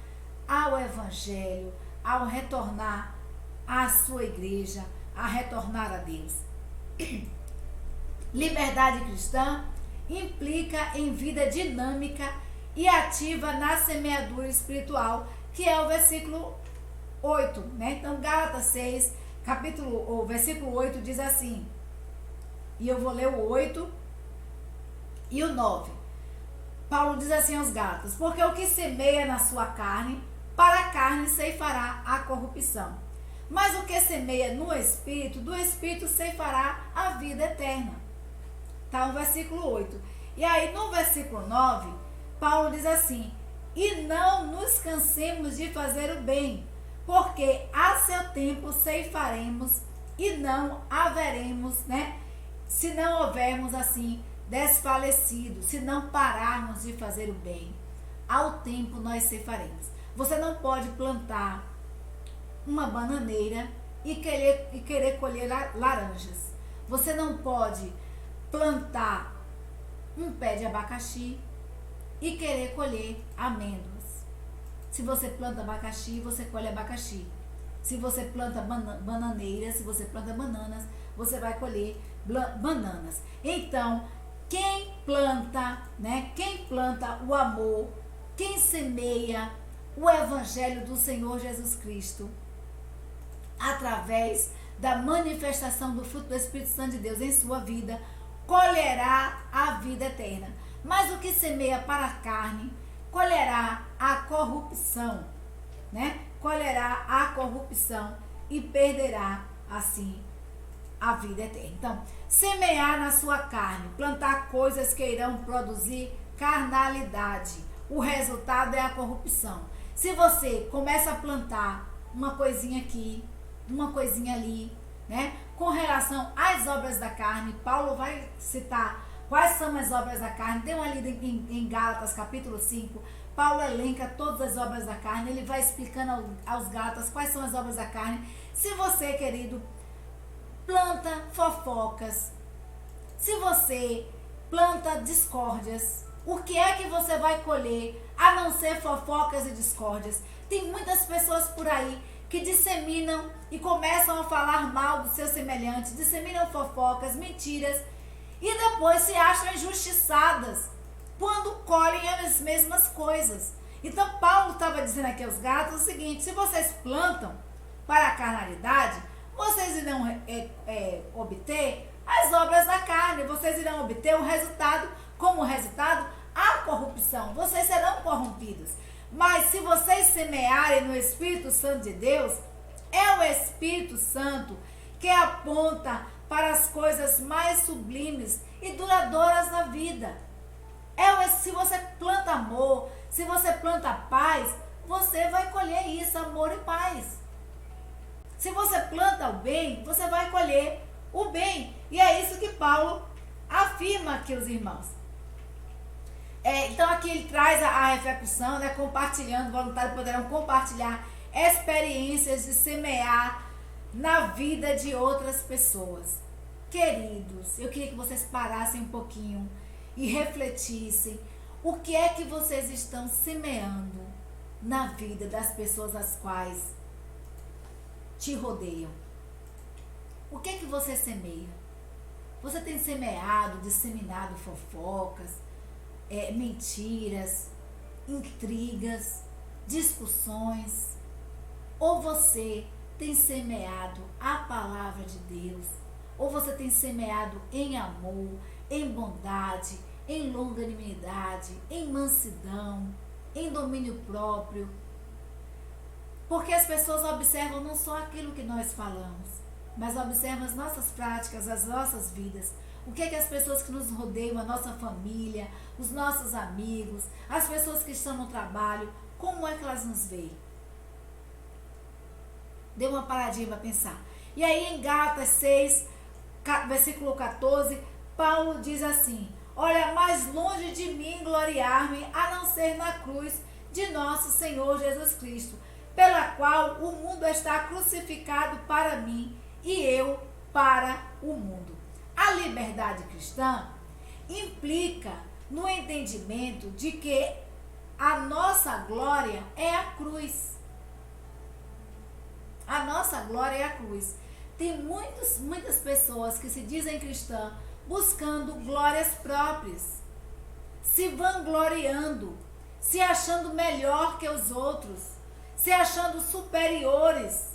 ao evangelho, ao retornar à sua igreja, a retornar a Deus? Liberdade cristã implica em vida dinâmica e ativa na semeadura espiritual, que é o versículo 8, né? Então, Gálatas 6, versículo 8 diz assim, e eu vou ler o 8 e o 9. Paulo diz assim aos Gálatas: porque o que semeia na sua carne, para a carne ceifará a corrupção. Mas o que semeia no Espírito, do Espírito ceifará a vida eterna. Tá o versículo 8. E aí no versículo 9, Paulo diz assim: e não nos cansemos de fazer o bem, porque a seu tempo ceifaremos e não haveremos, né? Se não houvermos assim desfalecido, se não pararmos de fazer o bem, ao tempo nós ceifaremos. Você não pode plantar uma bananeira e querer colher laranjas. Você não pode plantar um pé de abacaxi e querer colher amêndoas. Se você planta abacaxi, você colhe abacaxi. Se você planta bananeira, se você planta bananas, você vai colher bananas. Então, quem planta, né? Quem planta o amor, quem semeia o evangelho do Senhor Jesus Cristo, através da manifestação do fruto do Espírito Santo de Deus em sua vida, colherá a vida eterna. Mas o que semeia para a carne, colherá a corrupção, né? Colherá a corrupção e perderá, assim, a vida eterna. Então, semear na sua carne, plantar coisas que irão produzir carnalidade. O resultado é a corrupção. Se você começa a plantar uma coisinha aqui, uma coisinha ali, né? Com relação às obras da carne, Paulo vai citar quais são as obras da carne. Dê uma lida em Gálatas capítulo 5. Paulo elenca todas as obras da carne. Ele vai explicando aos Gálatas quais são as obras da carne. Se você, querido, planta fofocas, se você planta discórdias, o que é que você vai colher a não ser fofocas e discórdias? Tem muitas pessoas por aí que disseminam e começam a falar mal do seu semelhante, disseminam fofocas, mentiras, e depois se acham injustiçadas quando colhem as mesmas coisas. Então Paulo estava dizendo aqui aos Gálatas o seguinte: se vocês plantam para a carnalidade, vocês irão obter as obras da carne, vocês irão obter o resultado, como resultado, a corrupção. Vocês serão corrompidos. Mas se vocês semearem no Espírito Santo de Deus, é o Espírito Santo que aponta para as coisas mais sublimes e duradouras da vida. Se você planta amor, se você planta paz, você vai colher isso, amor e paz. Se você planta o bem, você vai colher o bem. E é isso que Paulo afirma aqui, os irmãos. Então aqui ele traz a reflexão, né, compartilhando, voluntários poderão compartilhar experiências de semear na vida de outras pessoas. Queridos, eu queria que vocês parassem um pouquinho e refletissem o que é que vocês estão semeando na vida das pessoas as quais te rodeiam. O que é que você semeia? Você tem semeado, disseminado fofocas, mentiras, intrigas, discussões? Ou você tem semeado a palavra de Deus? Ou você tem semeado em amor, em bondade, em longanimidade, em mansidão, em domínio próprio? Porque as pessoas observam não só aquilo que nós falamos, mas observam as nossas práticas, as nossas vidas. O que é que as pessoas que nos rodeiam, a nossa família, os nossos amigos, as pessoas que estão no trabalho, como é que elas nos veem? Dê uma paradinha para pensar. E aí em Gálatas 6, versículo 14, Paulo diz assim: olha, mais longe de mim gloriar-me, a não ser na cruz de nosso Senhor Jesus Cristo, pela qual o mundo está crucificado para mim e eu para o mundo. A liberdade cristã implica no entendimento de que a nossa glória é a cruz. A nossa glória é a cruz. Tem muitas pessoas que se dizem cristãs buscando glórias próprias, se vangloriando, se achando melhor que os outros, se achando superiores.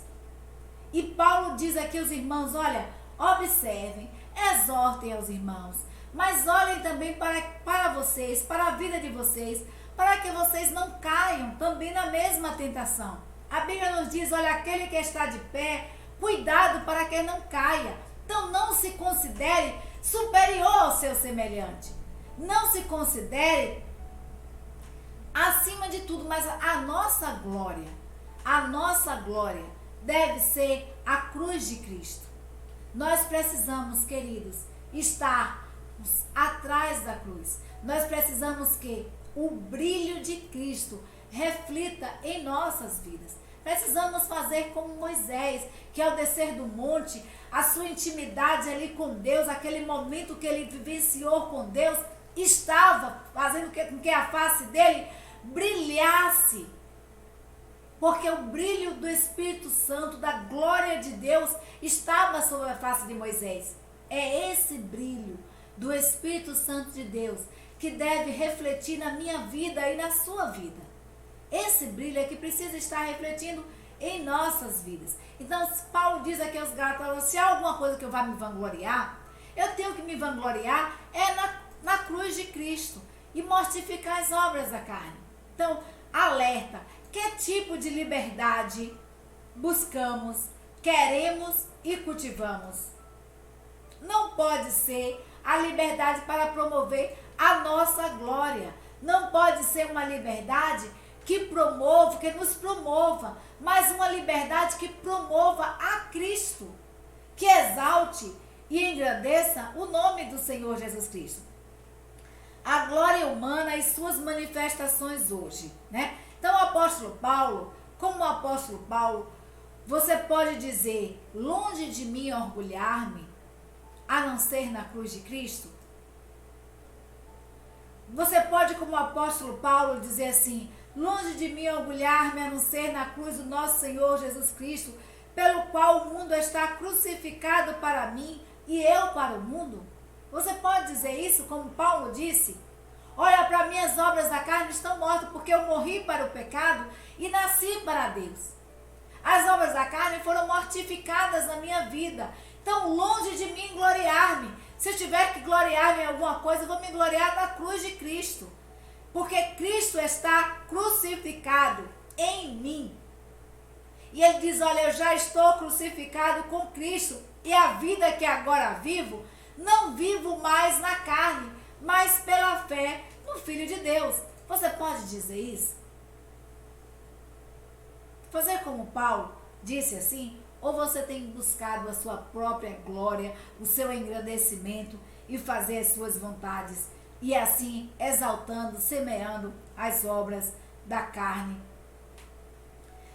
E Paulo diz aqui aos irmãos: olha, observem, exortem aos irmãos, mas olhem também para vocês, para a vida de vocês, para que vocês não caiam também na mesma tentação. A Bíblia nos diz: olha, aquele que está de pé, cuidado para que não caia. Então não se considere superior ao seu semelhante. Não se considere acima de tudo, mas a nossa glória deve ser a cruz de Cristo. Nós precisamos, queridos, estar atrás da cruz. Nós precisamos que o brilho de Cristo reflita em nossas vidas. Precisamos fazer como Moisés, que ao descer do monte, a sua intimidade ali com Deus, aquele momento que ele vivenciou com Deus, estava fazendo com que a face dele brilhasse. Porque o brilho do Espírito Santo, da glória de Deus, estava sobre a face de Moisés. É esse brilho do Espírito Santo de Deus que deve refletir na minha vida e na sua vida. Esse brilho é que precisa estar refletindo em nossas vidas. Então, Paulo diz aqui aos Gálatas: se há alguma coisa que eu vá me vangloriar, eu tenho que me vangloriar na cruz de Cristo e mortificar as obras da carne. Então, alerta: que tipo de liberdade buscamos, queremos e cultivamos? Não pode ser a liberdade para promover a nossa glória. Não pode ser uma liberdade que nos promova, mas uma liberdade que promova a Cristo, que exalte e engrandeça o nome do Senhor Jesus Cristo. A glória humana e suas manifestações hoje, né? Então, o apóstolo Paulo, como o apóstolo Paulo, você pode dizer: longe de mim orgulhar-me, a não ser na cruz de Cristo? Você pode, como o apóstolo Paulo, dizer assim: longe de mim orgulhar-me, a não ser na cruz do nosso Senhor Jesus Cristo, pelo qual o mundo está crucificado para mim e eu para o mundo? Você pode dizer isso, como Paulo disse? Olha, para mim as obras da carne estão mortas, porque eu morri para o pecado e nasci para Deus. As obras da carne foram mortificadas na minha vida. Então, longe de mim gloriar-me. Se eu tiver que gloriar-me em alguma coisa, eu vou me gloriar na cruz de Cristo. Porque Cristo está crucificado em mim. E ele diz, olha, eu já estou crucificado com Cristo. E a vida que agora vivo, não vivo mais na carne, mas pela fé no Filho de Deus. Você pode dizer isso? Fazer como Paulo disse assim? Ou você tem buscado a sua própria glória, o seu engrandecimento e fazer as suas vontades, e assim exaltando, semeando as obras da carne?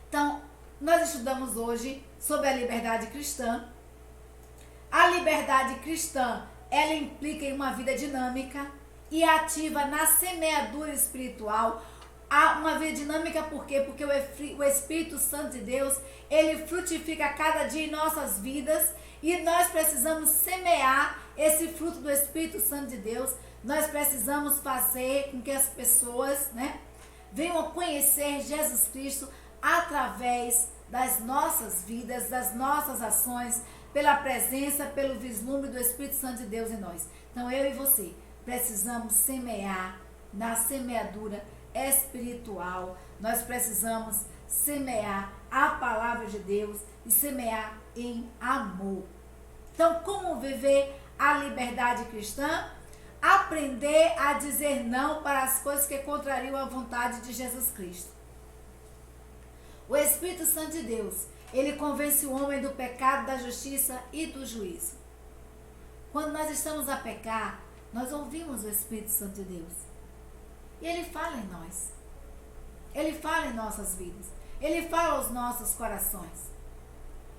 Então, nós estudamos hoje sobre a liberdade cristã. A liberdade cristã, ela implica em uma vida dinâmica e ativa na semeadura espiritual. Há uma vida dinâmica por quê? Porque o Espírito Santo de Deus, ele frutifica cada dia em nossas vidas e nós precisamos semear esse fruto do Espírito Santo de Deus. Nós precisamos fazer com que as pessoas, venham a conhecer Jesus Cristo através das nossas vidas, das nossas ações, pela presença, pelo vislumbre do Espírito Santo de Deus em nós. Então eu e você precisamos semear na semeadura espiritual. Nós precisamos semear a palavra de Deus e semear em amor. Então, como viver a liberdade cristã? Aprender a dizer não para as coisas que contrariam a vontade de Jesus Cristo. O Espírito Santo de Deus, ele convence o homem do pecado, da justiça e do juízo. Quando nós estamos a pecar, nós ouvimos o Espírito Santo de Deus. E ele fala em nós. Ele fala em nossas vidas. Ele fala aos nossos corações.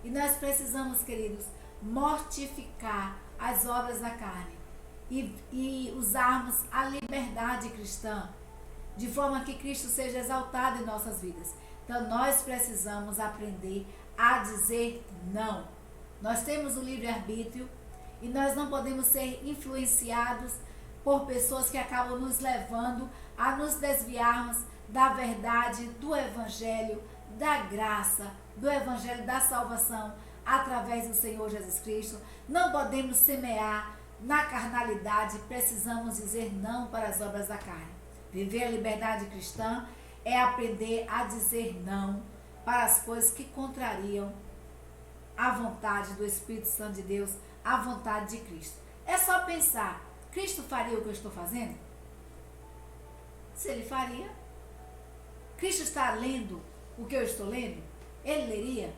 E nós precisamos, queridos, mortificar as obras da carne e usarmos a liberdade cristã de forma que Cristo seja exaltado em nossas vidas. Então, nós precisamos aprender a dizer não. Nós temos o livre-arbítrio e nós não podemos ser influenciados por pessoas que acabam nos levando a nos desviarmos da verdade, do Evangelho, da graça, do Evangelho da salvação, através do Senhor Jesus Cristo. Não podemos semear na carnalidade, precisamos dizer não para as obras da carne. Viver a liberdade cristã é aprender a dizer não para as coisas que contrariam a vontade do Espírito Santo de Deus, a vontade de Cristo. É só pensar, Cristo faria o que eu estou fazendo? Se ele faria, Cristo está lendo o que eu estou lendo? Ele leria?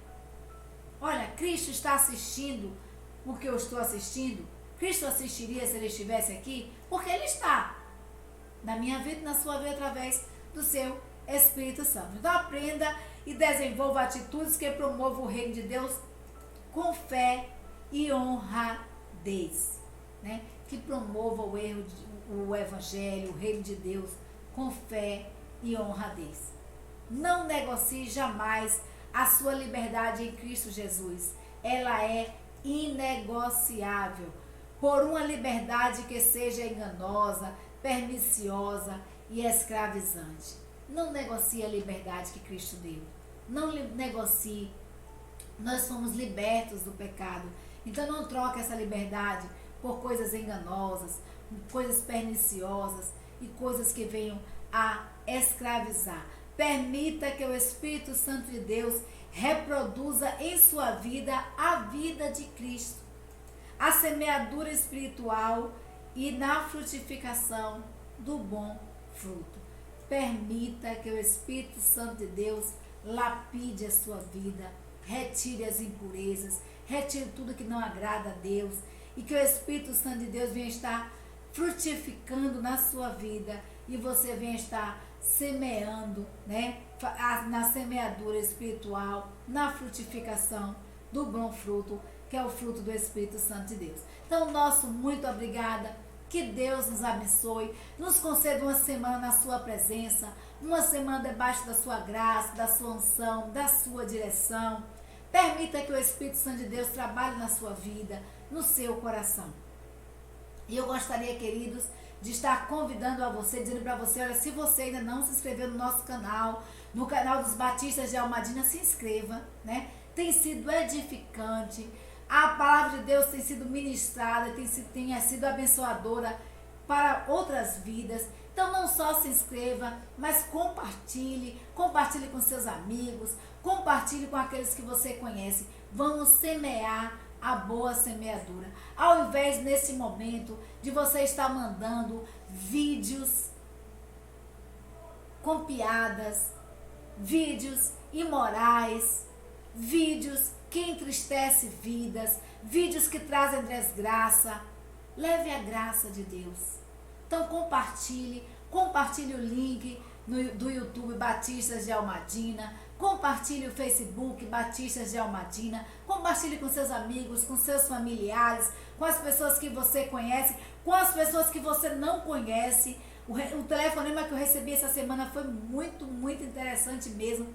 Olha, Cristo está assistindo o que eu estou assistindo? Cristo assistiria se ele estivesse aqui? Porque ele está na minha vida e na sua vida através do seu Espírito Santo. Então aprenda e desenvolva atitudes que promovam o reino de Deus com fé e honradez, que promova o Evangelho, o reino de Deus com fé e honradez. Não negocie jamais a sua liberdade em Cristo Jesus. Ela é inegociável. Por uma liberdade que seja enganosa, perniciosa e escravizante. Não negocie a liberdade que Cristo deu. Não negocie. Nós fomos libertos do pecado. Então não troque essa liberdade por coisas enganosas, coisas perniciosas e coisas que venham a escravizar. Permita que o Espírito Santo de Deus reproduza em sua vida a vida de Cristo. A semeadura espiritual e na frutificação do bom fruto. Permita que o Espírito Santo de Deus lapide a sua vida, retire as impurezas, retire tudo que não agrada a Deus e que o Espírito Santo de Deus venha estar frutificando na sua vida e você venha estar semeando, na semeadura espiritual, na frutificação do bom fruto, que é o fruto do Espírito Santo de Deus. Então, nosso muito obrigada, que Deus nos abençoe, nos conceda uma semana na sua presença, uma semana debaixo da sua graça, da sua unção, da sua direção. Permita que o Espírito Santo de Deus trabalhe na sua vida, no seu coração. E eu gostaria, queridos, de estar convidando a você, dizendo para você, olha, se você ainda não se inscreveu no nosso canal, no canal dos Batistas de Almadina, se inscreva, né? Tem sido edificante, a palavra de Deus tem sido ministrada, tem sido abençoadora para outras vidas. Então não só se inscreva, mas compartilhe com seus amigos, compartilhe com aqueles que você conhece. Vamos semear a boa semeadura. Ao invés, nesse momento, de você estar mandando vídeos com piadas, vídeos imorais, vídeos que entristecem vidas, vídeos que trazem desgraça, leve a graça de Deus. Então compartilhe o link do YouTube Batistas de Almadina, compartilhe o Facebook Batistas de Almadina, compartilhe com seus amigos, com seus familiares, com as pessoas que você conhece, com as pessoas que você não conhece. O telefonema que eu recebi essa semana foi muito, muito interessante mesmo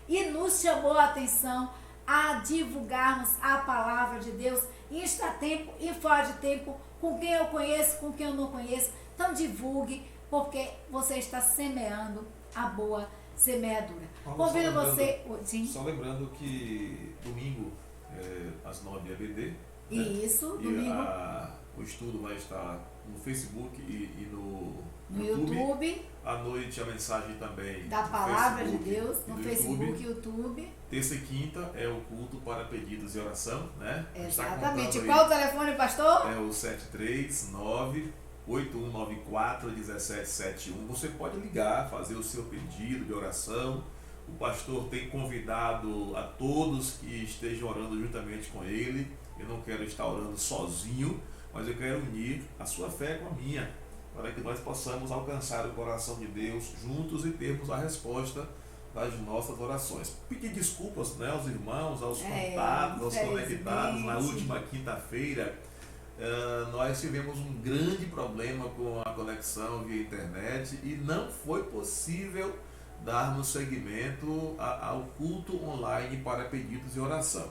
e nos chamou a atenção a divulgarmos a palavra de Deus em tempo e fora de tempo, com quem eu conheço, com quem eu não conheço. Então divulgue, porque você está semeando a boa semeadura. Convido você... Sim. Só lembrando que domingo, às 9 EBD. Isso, né? domingo. O estudo vai estar no Facebook e no YouTube. À noite a mensagem também da palavra de Deus, no Facebook e YouTube. Terça e quinta é o culto para pedidos e oração, né? Exatamente. Qual o telefone, pastor? É o 739-8194-1771. Você pode ligar, fazer o seu pedido de oração. O pastor tem convidado a todos que estejam orando juntamente com ele. Eu não quero estar orando sozinho, mas eu quero unir a sua fé com a minha, para que nós possamos alcançar o coração de Deus juntos e termos a resposta das nossas orações. Pedir desculpas, né, aos irmãos, aos contatos, aos conectados. Na última quinta-feira, nós tivemos um grande problema com a conexão via internet e não foi possível darmos seguimento ao culto online para pedidos e oração.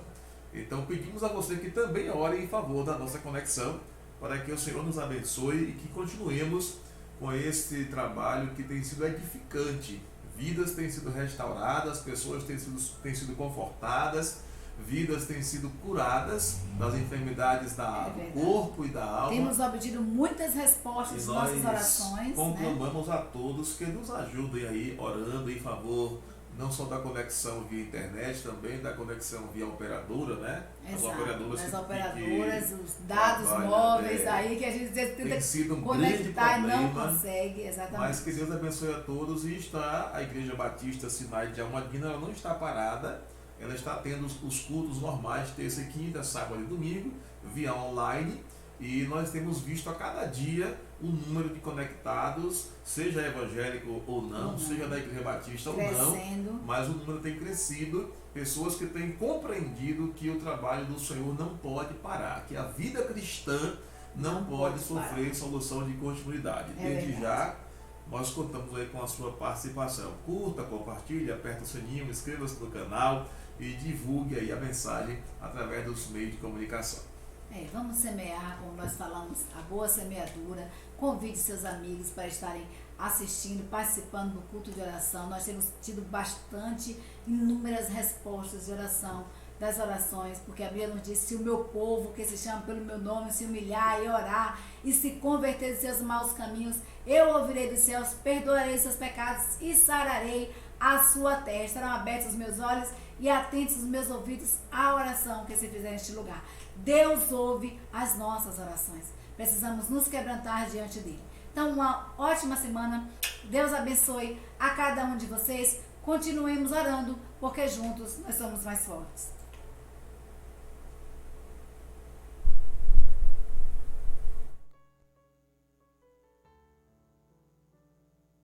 Então pedimos a você que também ore em favor da nossa conexão, para que o Senhor nos abençoe e que continuemos com esse trabalho que tem sido edificante. Vidas têm sido restauradas, pessoas têm sido confortadas, vidas têm sido curadas das enfermidades do corpo e da alma. Temos obtido muitas respostas às nossas orações. Conclamamos, né, a todos que nos ajudem aí orando em favor não só da conexão via internet, também da conexão via operadora, né? Exato. As operadoras, os dados móveis aí que a gente tenta conectar e não consegue, exatamente. Mas que Deus abençoe a todos. E a Igreja Batista Sinai de Almadina, ela não está parada, ela está tendo os cultos normais, terça e quinta, sábado e domingo, via online. E nós temos visto a cada dia o número de conectados, seja evangélico ou não, seja da Igreja Batista ou não, mas o número tem crescido, pessoas que têm compreendido que o trabalho do Senhor não pode parar, que a vida cristã não pode sofrer solução de continuidade. Desde já, nós contamos aí com a sua participação. Curta, compartilhe, aperta o sininho, inscreva-se no canal e divulgue aí a mensagem através dos meios de comunicação. Vamos semear, como nós falamos, a boa semeadura. Convide seus amigos para estarem assistindo, participando do culto de oração. Nós temos tido inúmeras respostas de oração, das orações, porque a Bíblia nos diz: se o meu povo, que se chama pelo meu nome, se humilhar e orar e se converter de seus maus caminhos, eu ouvirei dos céus, perdoarei seus pecados e sararei a sua terra. Estarão abertos os meus olhos e atentos os meus ouvidos à oração que se fizer neste lugar. Deus ouve as nossas orações. Precisamos nos quebrantar diante dele. Então, uma ótima semana. Deus abençoe a cada um de vocês. Continuemos orando, porque juntos nós somos mais fortes.